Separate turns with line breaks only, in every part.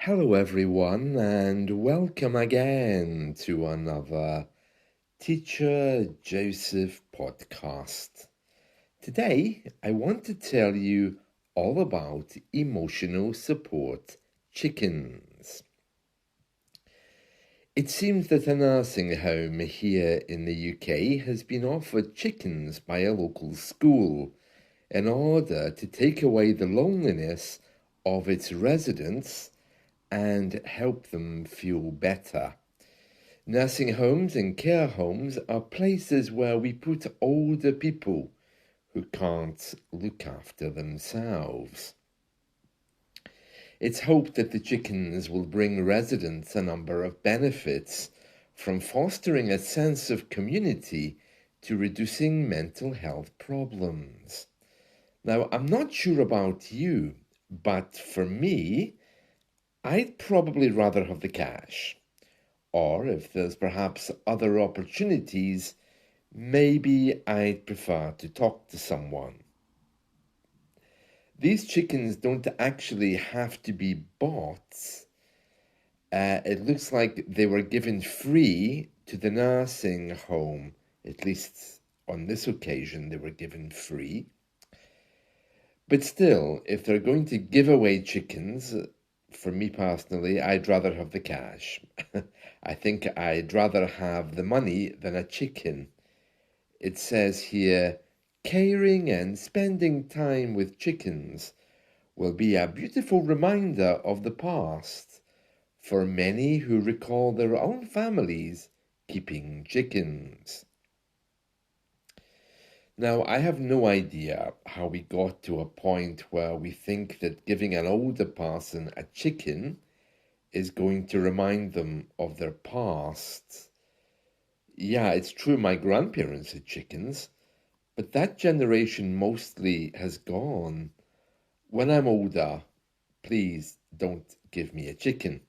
Hello, everyone, and welcome again to another Teacher Joseph podcast. Today, I want to tell you all about emotional support chickens. It seems that a nursing home here in the UK has been offered chickens by a local school in order to take away the loneliness of its residents and help them feel better. Nursing homes and care homes are places where we put older people who can't look after themselves. It's hoped that the chickens will bring residents a number of benefits, from fostering a sense of community to reducing mental health problems. Now, I'm not sure about you, but for me, I'd probably rather have the cash. Or if there's perhaps other opportunities, maybe I'd prefer to talk to someone. These chickens don't actually have to be bought. It looks like they were given free to the nursing home. At least on this occasion, they were given free. But still, if they're going to give away chickens, for me personally, I'd rather have the cash. I think I'd rather have the money than a chicken. It says here, caring and spending time with chickens will be a beautiful reminder of the past for many who recall their own families keeping chickens. Now, I have no idea how we got to a point where we think that giving an older person a chicken is going to remind them of their past. Yeah, it's true my grandparents had chickens, but that generation mostly has gone. When I'm older, please don't give me a chicken.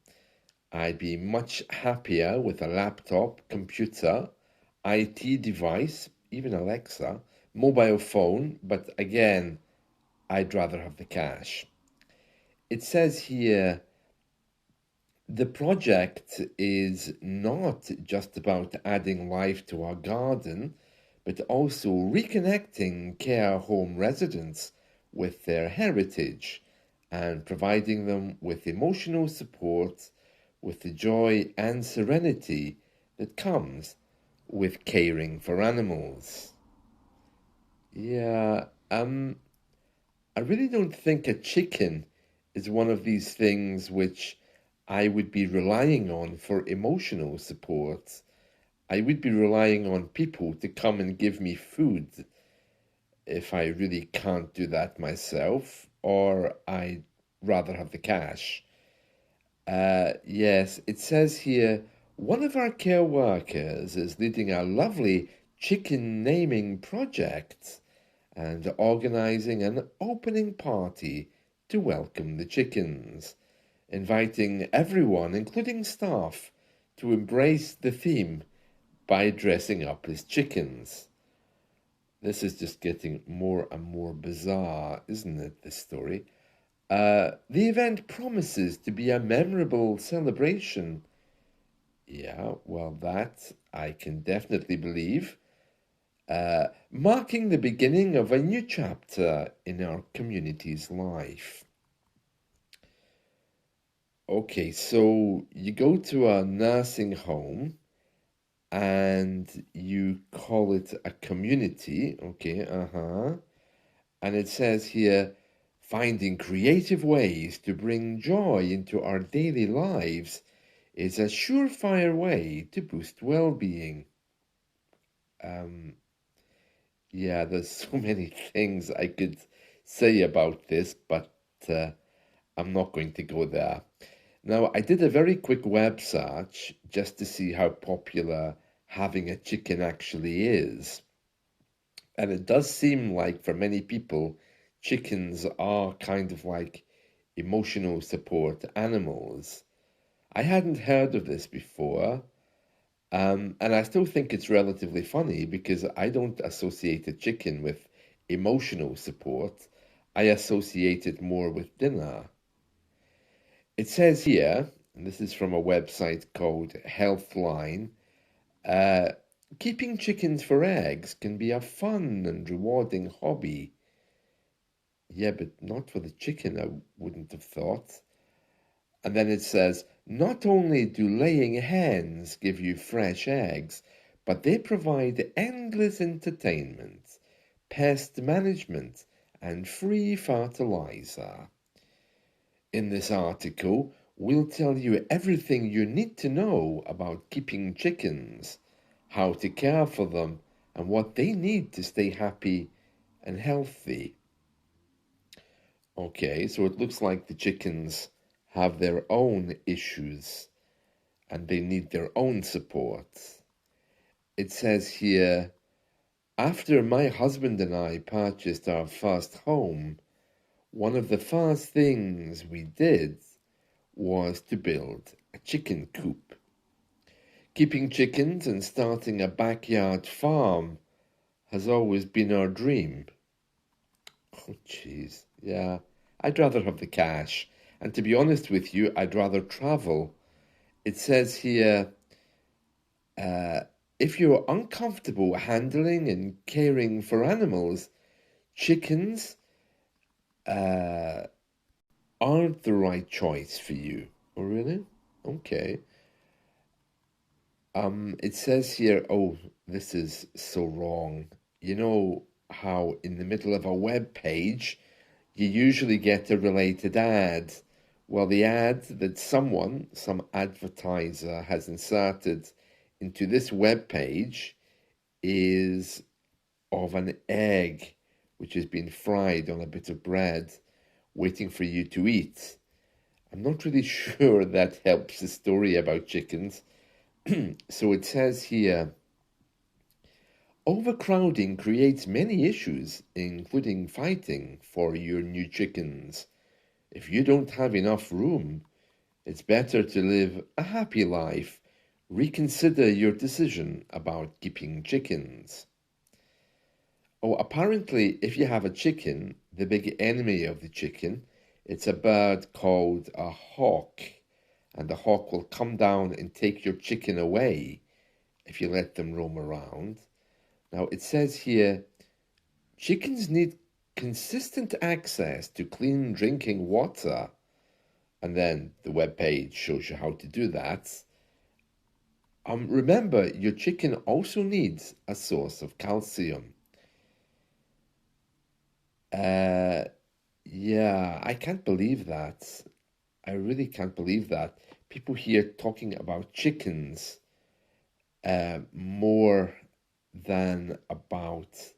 I'd be much happier with a laptop, computer, IT device, even Alexa, mobile phone, but again, I'd rather have the cash. It says here, the project is not just about adding life to our garden, but also reconnecting care home residents with their heritage and providing them with emotional support, with the joy and serenity that comes with caring for animals. Yeah, I really don't think a chicken is one of these things which I would be relying on for emotional support. I would be relying on people to come and give me food if I really can't do that myself, or I'd rather have the cash. Yes, it says here, one of our care workers is leading a lovely chicken naming project and organizing an opening party to welcome the chickens, inviting everyone, including staff, to embrace the theme by dressing up as chickens. This is just getting more and more bizarre, isn't it, this story? The event promises to be a memorable celebration. Yeah, well, that I can definitely believe. Marking the beginning of a new chapter in our community's life. Okay, so you go to a nursing home and you call it a community. Okay, and it says here, finding creative ways to bring joy into our daily lives is a surefire way to boost well-being. Yeah, there's so many things I could say about this, but I'm not going to go there. Now, I did a very quick web search just to see how popular having a chicken actually is. And it does seem like for many people, chickens are kind of like emotional support animals. I hadn't heard of this before, and I still think it's relatively funny because I don't associate a chicken with emotional support. I associate it more with dinner. It says here, and this is from a website called Healthline, uh, keeping chickens for eggs can be a fun and rewarding hobby. Yeah, but not for the chicken, I wouldn't have thought. And then it says, not only do laying hens give you fresh eggs, but they provide endless entertainment, pest management, and free fertilizer. In this article, we'll tell you everything you need to know about keeping chickens, how to care for them, and what they need to stay happy and healthy. Okay, so it looks like the chickens have their own issues and they need their own support. It says here, after my husband and I purchased our first home, one of the first things we did was to build a chicken coop. Keeping chickens and starting a backyard farm has always been our dream. Oh, jeez, yeah. I'd rather have the cash. And to be honest with you, I'd rather travel. It says here, if you're uncomfortable handling and caring for animals, chickens aren't the right choice for you. Oh, really? Okay. It says here, oh, this is so wrong. You know how in the middle of a web page, you usually get a related ad. Well, the ad that some advertiser has inserted into this web page is of an egg which has been fried on a bit of bread, waiting for you to eat. I'm not really sure that helps the story about chickens. So it says here, overcrowding creates many issues, including fighting for your new chickens. If you don't have enough room, it's better to live a happy life. Reconsider your decision about keeping chickens. Oh, apparently, if you have a chicken, the big enemy of the chicken, it's a bird called a hawk. And the hawk will come down and take your chicken away if you let them roam around. Now, it says here, chickens need consistent access to clean drinking water. And then the web page shows you how to do that. Remember, your chicken also needs a source of calcium. Yeah, I can't believe that. I really can't believe that. People here talking about chickens more than about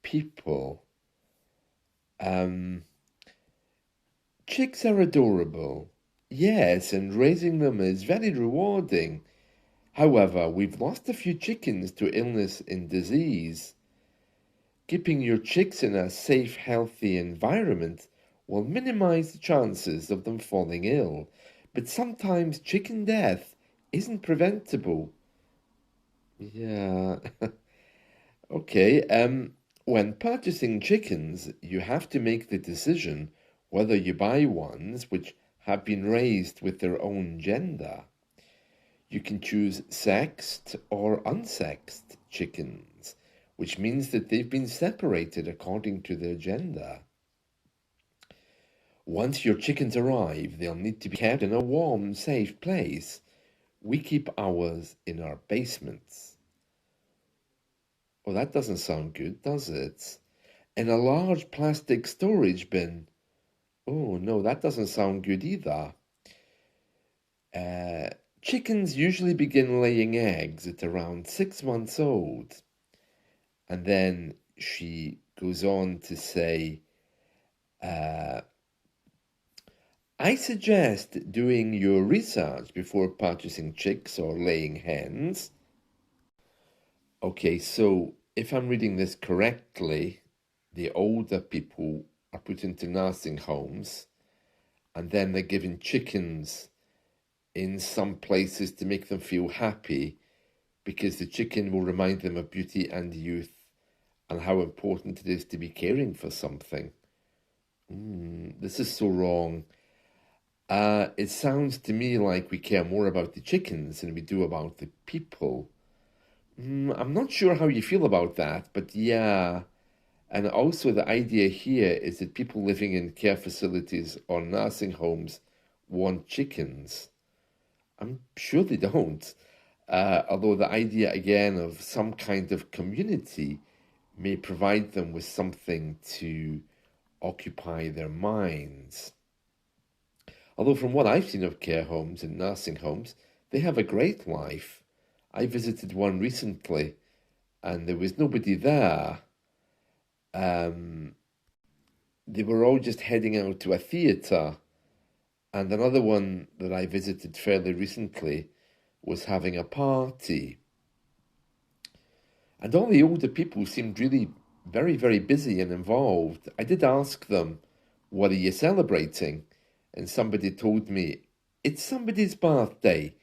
people. Chicks are adorable. Yes, and raising them is very rewarding. However, we've lost a few chickens to illness and disease. Keeping your chicks in a safe, healthy environment will minimize the chances of them falling ill. But sometimes chicken death isn't preventable. Yeah. Okay. When purchasing chickens, you have to make the decision whether you buy ones which have been raised with their own gender. You can choose sexed or unsexed chickens, which means that they've been separated according to their gender. Once your chickens arrive, they'll need to be kept in a warm, safe place. We keep ours in our basements. Well, that doesn't sound good, does it? In a large plastic storage bin. Oh, no, that doesn't sound good either. Chickens usually begin laying eggs at around 6 months old. And then she goes on to say, I suggest doing your research before purchasing chicks or laying hens. Okay, so if I'm reading this correctly, the older people are put into nursing homes and then they're given chickens in some places to make them feel happy because the chicken will remind them of beauty and youth and how important it is to be caring for something. This is so wrong. It sounds to me like we care more about the chickens than we do about the people. I'm not sure how you feel about that, but yeah. And also, the idea here is that people living in care facilities or nursing homes want chickens. I'm sure they don't. Although the idea again of some kind of community may provide them with something to occupy their minds. Although, from what I've seen of care homes and nursing homes, they have a great life. I visited one recently and there was nobody there. Um, they were all just heading out to a theatre. And another one that I visited fairly recently was having a party. And all the older people seemed really very, very busy and involved. I did ask them, what are you celebrating? And somebody told me, it's somebody's birthday,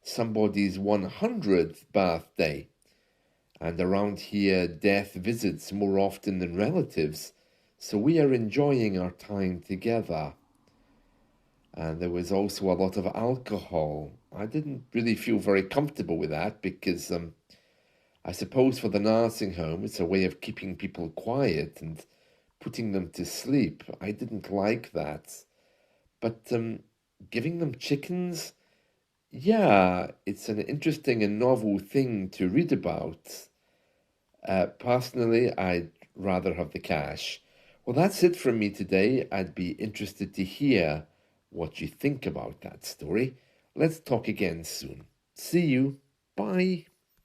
somebody's 100th birthday. And around here, death visits more often than relatives, so we are enjoying our time together. And there was also a lot of alcohol. I didn't really feel very comfortable with that because I suppose for the nursing home, it's a way of keeping people quiet and putting them to sleep. I didn't like that. But giving them chickens, yeah, it's an interesting and novel thing to read about. Personally, I'd rather have the cash. Well, that's it from me today. I'd be interested to hear what you think about that story. Let's talk again soon. See you. Bye.